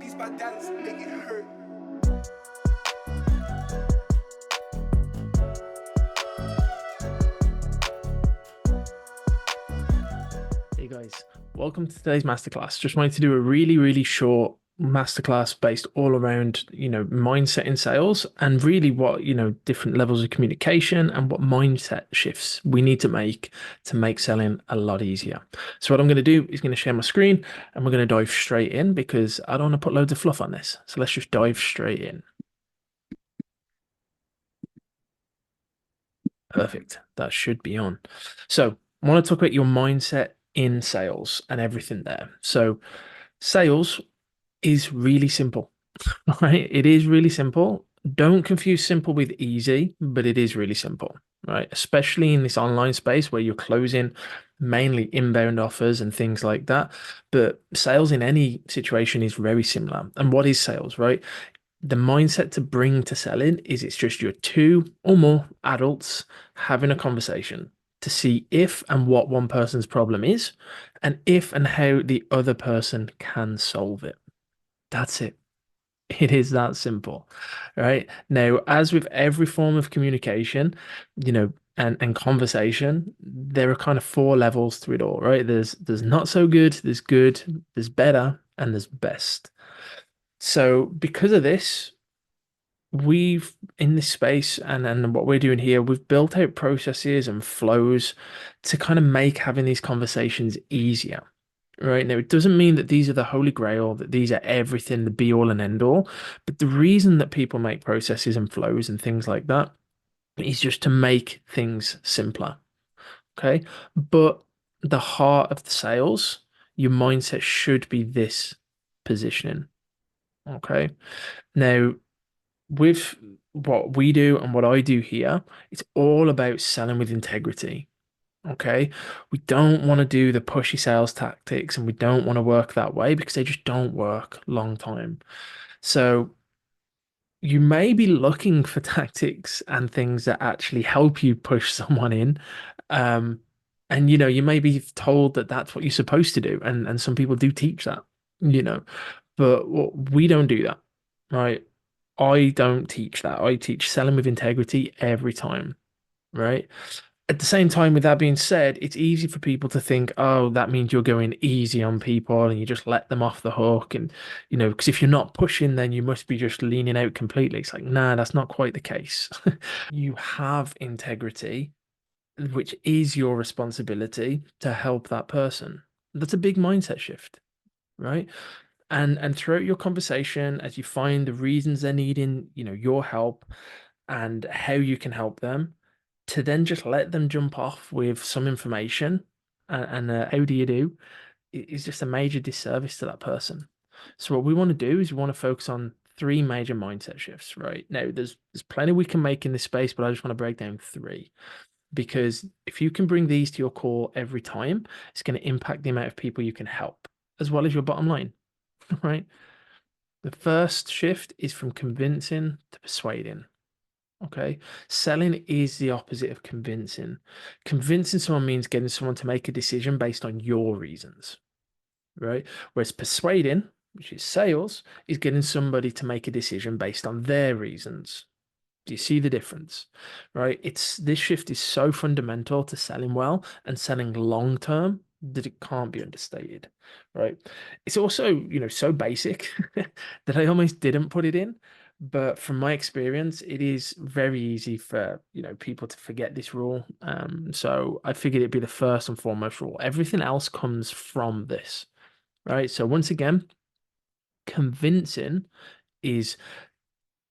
beats by Dallas, make it hurt. Hey guys, welcome to today's masterclass. Just wanted to do a really short masterclass based all around, mindset in sales and really what, different levels of communication and what mindset shifts we need to make selling a lot easier. So what I'm going to do is going to share my screen and we're going to dive straight in because I don't want to put loads of fluff on this. So let's just dive straight in. Perfect. That should be on. So I want to talk about your mindset in sales and everything there. So sales is really simple, right? It is really simple. Don't confuse simple with easy, but it is really simple, right? Especially in this online space where you're closing mainly inbound offers and things like that. But sales in any situation is very similar. And what is sales, right? The mindset to bring to selling is it's just your two or more adults having a conversation to see if and what one person's problem is and if and how the other person can solve it. That's it. It is that simple, right? Now, as with every form of communication, and conversation, there are kind of four levels to it all, right? There's not so good, there's better, and there's best. So because of this, we've in this space and what we're doing here, we've built out processes and flows to kind of make having these conversations easier. Right now, it doesn't mean that these are the holy grail, that these are everything, the be all and end all. But the reason that people make processes and flows and things like that is just to make things simpler. Okay. But the heart of the sales, your mindset should be this positioning. Okay. Now, with what we do and what I do here, it's all about selling with integrity. Okay. We don't want to do the pushy sales tactics and we don't want to work that way because they just don't work long time. So you may be looking for tactics and things that actually help you push someone in. Um, and you may be told that that's what you're supposed to do. And some people do teach that, you know, but we don't do that, right? I don't teach that. I teach selling with integrity every time, right? At the same time, with that being said, it's easy for people to think, oh, that means you're going easy on people and you just let them off the hook. And, because if you're not pushing, then you must be just leaning out completely. It's like, nah, that's not quite the case. You have integrity, which is your responsibility to help that person. That's a big mindset shift, right? And throughout your conversation, as you find the reasons they're needing, your help and how you can help them, to then just let them jump off with some information and how do you do is just a major disservice to that person. So what we want to do is we want to focus on three major mindset shifts, right? Now there's plenty we can make in this space, but I just want to break down three because if you can bring these to your core every time, it's going to impact the amount of people you can help as well as your bottom line, right? The first shift is from convincing to persuading. Okay. Selling is the opposite of convincing. Convincing someone means getting someone to make a decision based on your reasons, right? Whereas persuading, which is sales, is getting somebody to make a decision based on their reasons. Do you see the difference? Right? This shift is so fundamental to selling well and selling long term that it can't be understated. Right? It's also, so basic that I almost didn't put it in. But from my experience, it is very easy for, people to forget this rule. So I figured it'd be the first and foremost rule. Everything else comes from this. Right. So once again, convincing is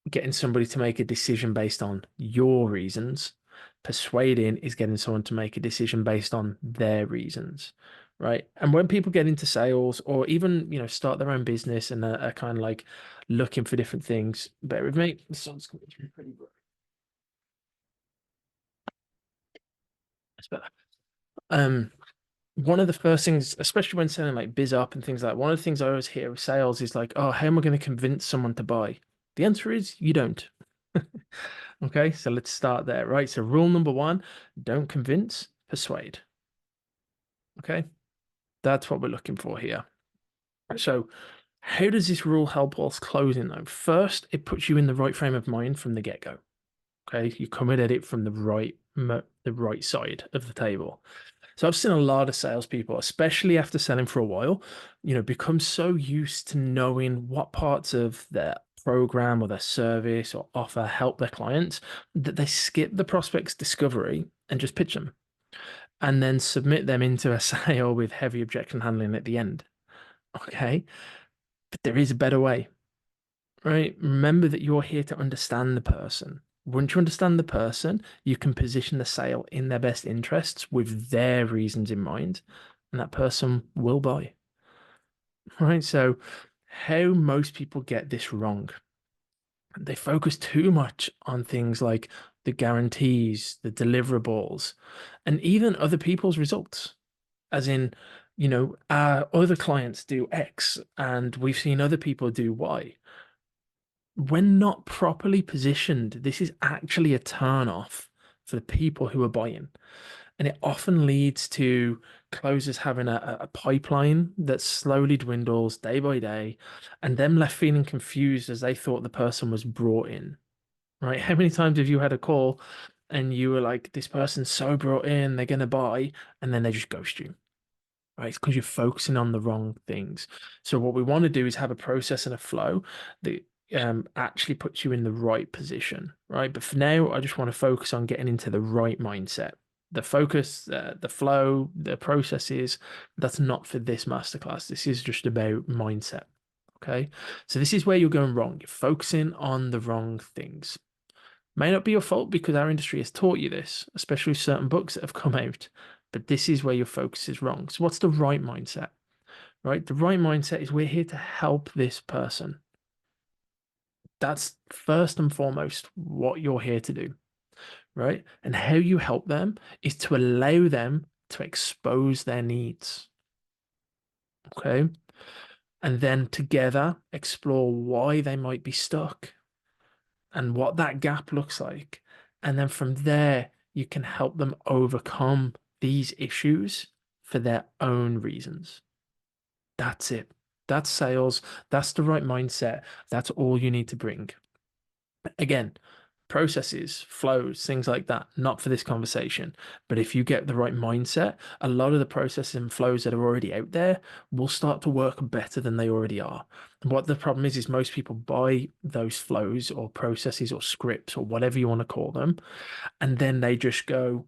getting somebody to make a decision based on your reasons. Persuading is getting someone to make a decision based on their reasons, right? And when people get into sales or even, start their own business and are kind of like looking for different things, bear with me, the sun's coming through pretty bright. It's better. Um, one of the first things, especially when selling like biz up and things like that, one of the things I always hear with sales is like, oh, how am I going to convince someone to buy? The answer is you don't. Okay, so let's start there, right? So rule number one, don't convince, persuade. Okay, that's what we're looking for here. So How does this rule help whilst closing though? First, it puts you in the right frame of mind from the get-go. Okay, you come in at it from the right side of the table. So I've seen a lot of salespeople, especially after selling for a while, become so used to knowing what parts of their program or their service or offer help their clients that they skip the prospect's discovery and just pitch them and then submit them into a sale with heavy objection handling at the end. Okay, but there is a better way, right? Remember that you're here to understand the person. Once you understand the person, you can position the sale in their best interests with their reasons in mind, and that person will buy. Right? So, how most people get this wrong, they focus too much on things like the guarantees, the deliverables, and even other people's results. As in, our other clients do X and we've seen other people do Y. When not properly positioned, this is actually a turn off for the people who are buying. And it often leads to closers having a pipeline that slowly dwindles day by day, and them left feeling confused as they thought the person was brought in. Right? How many times have you had a call and you were like, this person's so brought in, they're going to buy, and then they just ghost you? Right? It's because you're focusing on the wrong things. So what we want to do is have a process and a flow that actually puts you in the right position, right? But for now, I just want to focus on getting into the right mindset. The focus, the flow, the processes, that's not for this masterclass. This is just about mindset. Okay. So this is where you're going wrong. You're focusing on the wrong things. May not be your fault because our industry has taught you this, especially certain books that have come out. But this is where your focus is wrong. So, what's the right mindset? Right? The right mindset is we're here to help this person. That's first and foremost what you're here to do. Right? And how you help them is to allow them to expose their needs. Okay. And then together explore why they might be stuck and what that gap looks like. And then from there, you can help them overcome these issues for their own reasons. That's it. That's sales. That's the right mindset. That's all you need to bring. Again, processes, flows, things like that, not for this conversation. But if you get the right mindset, a lot of the processes and flows that are already out there will start to work better than they already are. And what the problem is most people buy those flows or processes or scripts or whatever you want to call them, and then they just go,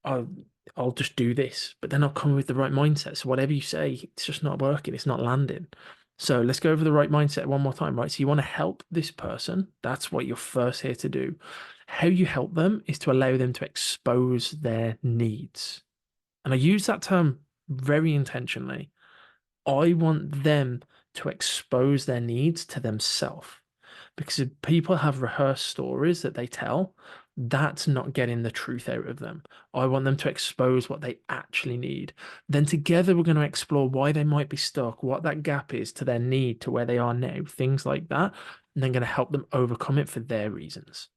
oh, I'll just do this, but they're not coming with the right mindset. So whatever you say, it's just not working. It's not landing. So let's go over the right mindset one more time, right? So you want to help this person. That's what you're first here to do. How you help them is to allow them to expose their needs. And I use that term very intentionally. I want them to expose their needs to themselves. Because if people have rehearsed stories that they tell, that's not getting the truth out of them. I want them to expose what they actually need. Then together we're going to explore why they might be stuck, what that gap is to their need to where they are now, things like that. And then going to help them overcome it for their reasons.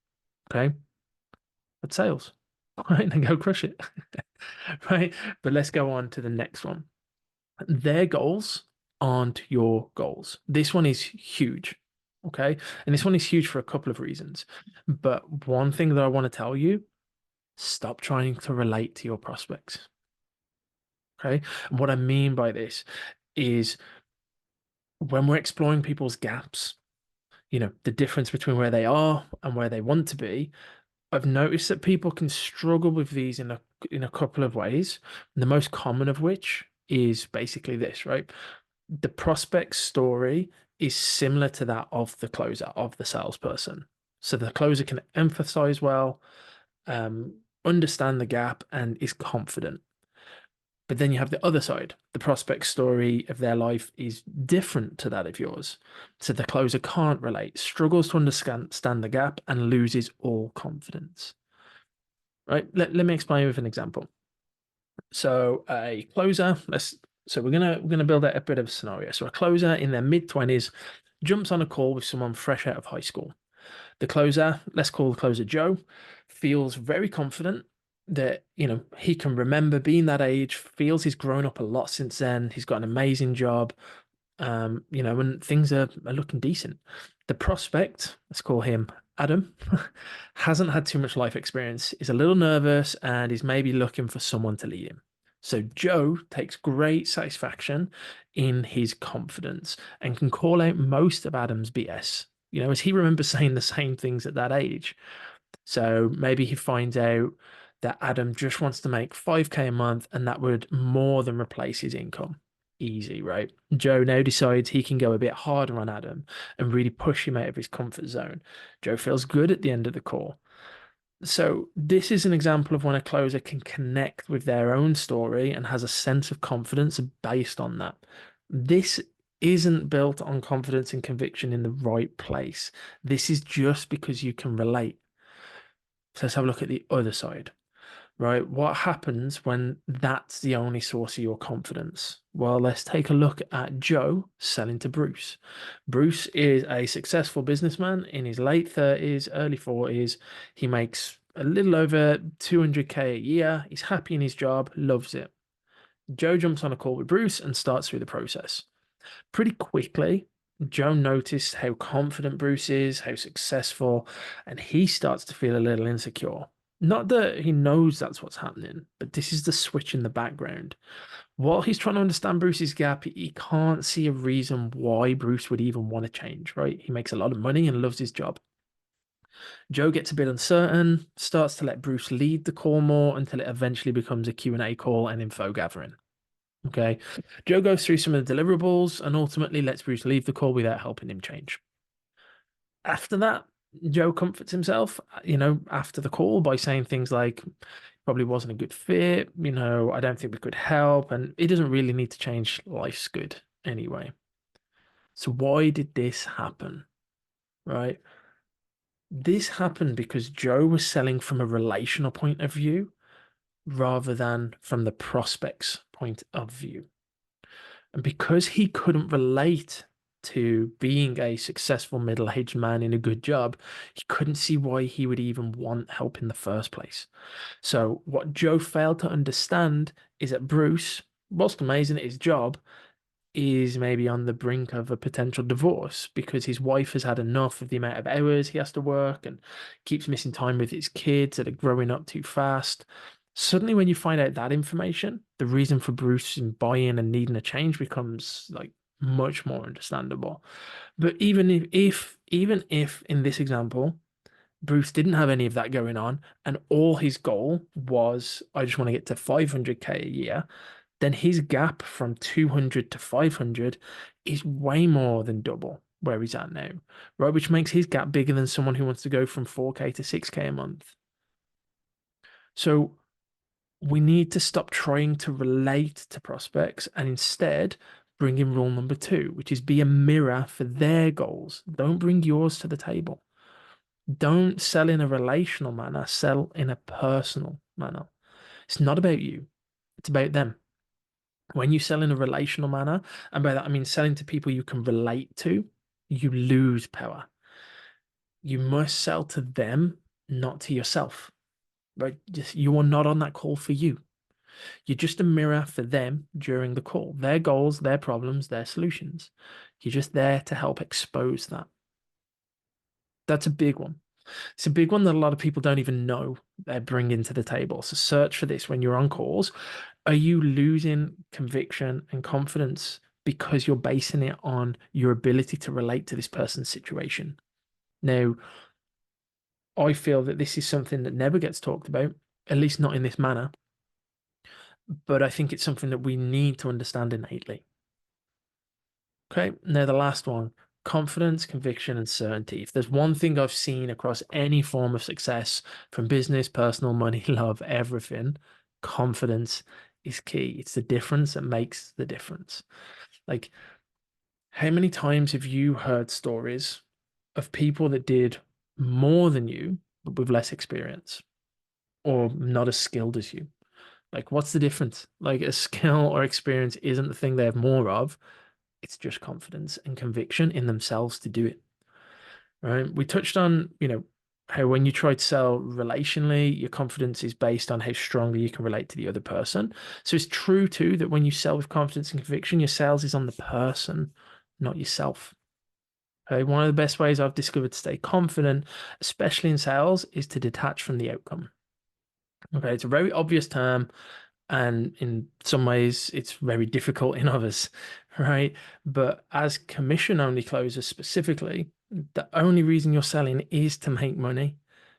Okay. That's sales. Right. Then go crush it. Right. But let's go on to the next one. Their goals aren't your goals. This one is huge. Okay. And this one is huge for a couple of reasons. But one thing that I want to tell you, stop trying to relate to your prospects. Okay. And what I mean by this is when we're exploring people's gaps, the difference between where they are and where they want to be, I've noticed that people can struggle with these in a couple of ways. The most common of which is basically this, right? The prospect story is similar to that of the closer, of the salesperson. So the closer can emphasize well, understand the gap, and is confident. But then you have the other side. The prospect story of their life is different to that of yours. So the closer can't relate, struggles to understand the gap, and loses all confidence. Right? Let me explain with an example. So a closer, we're gonna build out a bit of a scenario. So a closer in their mid-20s jumps on a call with someone fresh out of high school. The closer, let's call the closer Joe, feels very confident that he can remember being that age, feels he's grown up a lot since then. He's got an amazing job, and things are looking decent. The prospect, let's call him Adam, hasn't had too much life experience, is a little nervous, and is maybe looking for someone to lead him. So Joe takes great satisfaction in his confidence and can call out most of Adam's BS. As he remembers saying the same things at that age. So maybe he finds out that Adam just wants to make 5K a month and that would more than replace his income. Easy, right? Joe now decides he can go a bit harder on Adam and really push him out of his comfort zone. Joe feels good at the end of the call. So, this is an example of when a closer can connect with their own story and has a sense of confidence based on that. This isn't built on confidence and conviction in the right place. This is just because you can relate. So let's have a look at the other side, right? What happens when that's the only source of your confidence? Well, let's take a look at Joe selling to Bruce. Bruce is a successful businessman in his late 30s, early 40s. He makes a little over 200K a year. He's happy in his job, loves it. Joe jumps on a call with Bruce and starts through the process. Pretty quickly, Joe noticed how confident Bruce is, how successful, and he starts to feel a little insecure. Not that he knows that's what's happening, but this is the switch in the background. While he's trying to understand Bruce's gap, he can't see a reason why Bruce would even want to change, right? He makes a lot of money and loves his job. Joe gets a bit uncertain, starts to let Bruce lead the call more until it eventually becomes a Q&A call and info gathering. Okay. Joe goes through some of the deliverables and ultimately lets Bruce leave the call without helping him change. After that, Joe comforts himself, after the call by saying things like, probably wasn't a good fit, I don't think we could help, and he doesn't really need to change. Life's good anyway. So why did this happen? Right? This happened because Joe was selling from a relational point of view rather than from the prospect's point of view. And because he couldn't relate to being a successful middle-aged man in a good job, he couldn't see why he would even want help in the first place. So what Joe failed to understand is that Bruce, whilst amazing at his job, is maybe on the brink of a potential divorce because his wife has had enough of the amount of hours he has to work and keeps missing time with his kids that are growing up too fast. Suddenly, when you find out that information, the reason for Bruce buying and needing a change becomes like much more understandable. But even if in this example, Bruce didn't have any of that going on, and all his goal was, I just want to get to 500K a year, then his gap from 200 to 500 is way more than double where he's at now, right? Which makes his gap bigger than someone who wants to go from 4K to 6K a month. So we need to stop trying to relate to prospects and instead bring in rule number two, which is be a mirror for their goals. Don't bring yours to the table. Don't sell in a relational manner, sell in a personal manner. It's not about you, it's about them. When you sell in a relational manner, and by that I mean selling to people you can relate to, you lose power. You must sell to them, not to yourself. Right? Just you are not on that call for you. You're just a mirror for them during the call. Their goals, their problems, their solutions. You're just there to help expose that. That's a big one. It's a big one that a lot of people don't even know they're bringing to the table. So search for this when you're on calls. Are you losing conviction and confidence because you're basing it on your ability to relate to this person's situation? Now, I feel that this is something that never gets talked about, at least not in this manner, but I think it's something that we need to understand innately. Okay, now the last one, confidence, conviction, and certainty. If there's one thing I've seen across any form of success from business, personal, money, love, everything, confidence is key. It's the difference that makes the difference. Like, how many times have you heard stories of people that did more than you, but with less experience or not as skilled as you? Like, what's the difference? Like, a skill or experience isn't the thing they have more of. It's just confidence and conviction in themselves to do it. Right. We touched on, How when you try to sell relationally, your confidence is based on how strongly you can relate to the other person. So it's true too that when you sell with confidence and conviction, your sales is on the person, not yourself. Okay, one of the best ways I've discovered to stay confident, especially in sales, is to detach from the outcome. Okay, it's a very obvious term, and in some ways it's very difficult in others, right? But as commission only closers specifically, the only reason you're selling is to make money,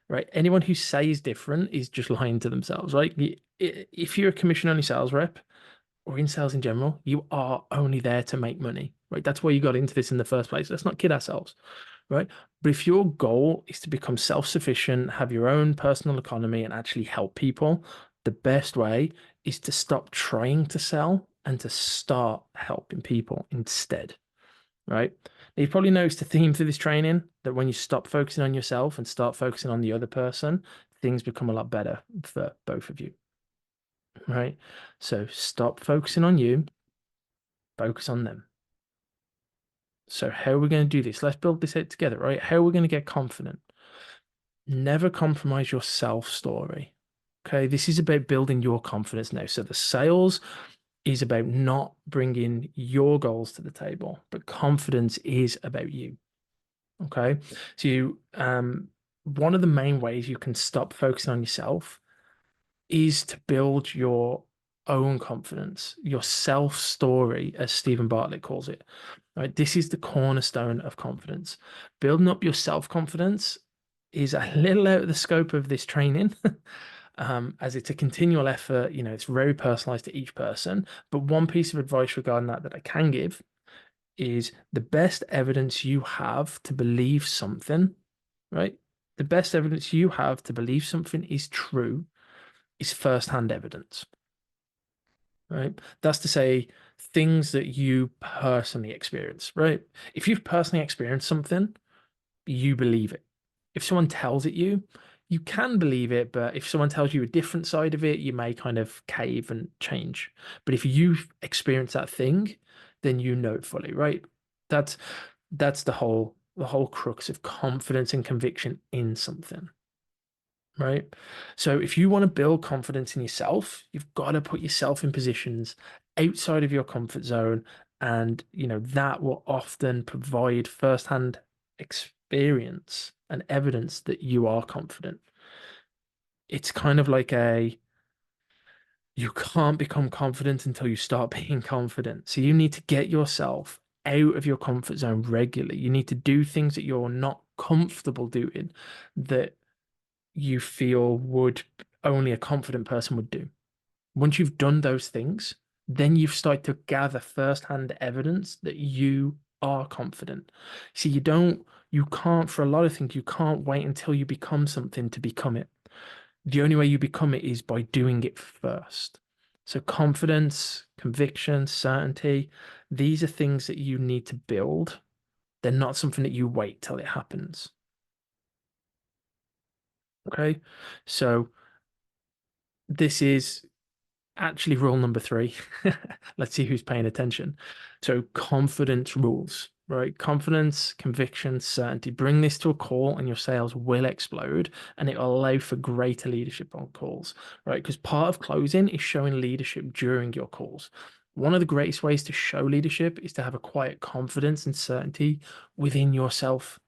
right? Anyone who says different is just lying to themselves, right? If you're a commission only sales rep or in sales in general, you are only there to make money, right? That's why you got into this in the first place. Let's not kid ourselves, right? But if your goal is to become self-sufficient, have your own personal economy, and actually help people, the best way is to stop trying to sell and to start helping people instead, right? Now, you've probably noticed a theme through this training that when you stop focusing on yourself and start focusing on the other person, things become a lot better for both of you, right? So stop focusing on you, focus on them. So how are we going to do this? Let's build this out together, right? How are we going to get confident? Never compromise your self story. Okay, this is about building your confidence now. So the sales is about not bringing your goals to the table, but confidence is about you. Okay, so one of the main ways you can stop focusing on yourself is to build your own confidence, your self story, as Stephen Bartlett calls it. Right, this is the cornerstone of confidence. Building up your self confidence is a little out of the scope of this training, as it's a continual effort. You know, it's very personalized to each person. But one piece of advice regarding that I can give is the best evidence you have to believe something, right? The best evidence you have to believe something is true is first-hand evidence, right? That's to say, things that you personally experience, right? If you've personally experienced something, you believe it. If someone tells it you, you can believe it, but if someone tells you a different side of it, you may kind of cave and change. But if you've experienced that thing, then you know it fully, right? That's that's the whole crux of confidence and conviction in something, right? So if you want to build confidence in yourself, you've got to put yourself in positions outside of your comfort zone, and that will often provide first-hand experience and evidence that you are confident. It's kind of like you can't become confident until you start being confident. So you need to get yourself out of your comfort zone regularly. You need to do things that you're not comfortable doing, that you feel would only a confident person would do. Once you've done those things, then you've started to gather first-hand evidence that you are confident. See, you can't, for a lot of things, you can't wait until you become something to become it. The only way you become it is by doing it first. So confidence, conviction, certainty, these are things that you need to build. They're not something that you wait till it happens. Okay. So this is actually rule number three. Let's see who's paying attention. So confidence rules, right? Confidence, conviction, certainty. Bring this to a call and your sales will explode, and it will allow for greater leadership on calls, right? Because part of closing is showing leadership during your calls. One of the greatest ways to show leadership is to have a quiet confidence and certainty within yourself,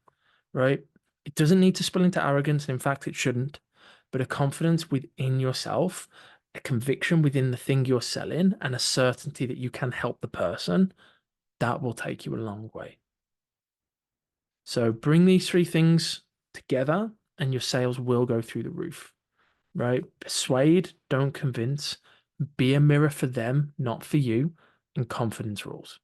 right? It doesn't need to spill into arrogance, and in fact, it shouldn't. But a confidence within yourself, a conviction within the thing you're selling, and a certainty that you can help the person, that will take you a long way. So bring these three things together, and your sales will go through the roof, right? Persuade, don't convince. Be a mirror for them, not for you, and confidence rules.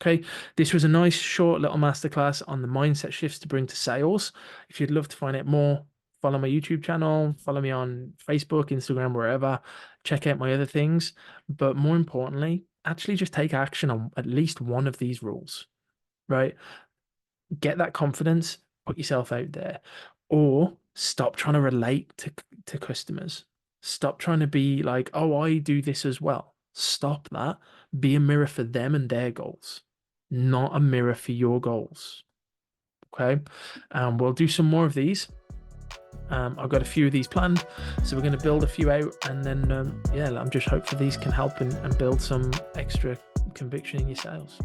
Okay, this was a nice short little masterclass on the mindset shifts to bring to sales. If you'd love to find out more, follow my YouTube channel, follow me on Facebook, Instagram, wherever. Check out my other things. But more importantly, actually just take action on at least one of these rules, right? Get that confidence, put yourself out there, or stop trying to relate to customers. Stop trying to be like, oh, I do this as well. Stop that. Be a mirror for them and their goals, not a mirror for your goals. Okay. We'll do some more of these. I've got a few of these planned, so we're going to build a few out, and then yeah, I'm just hopeful these can help and build some extra conviction in your sales.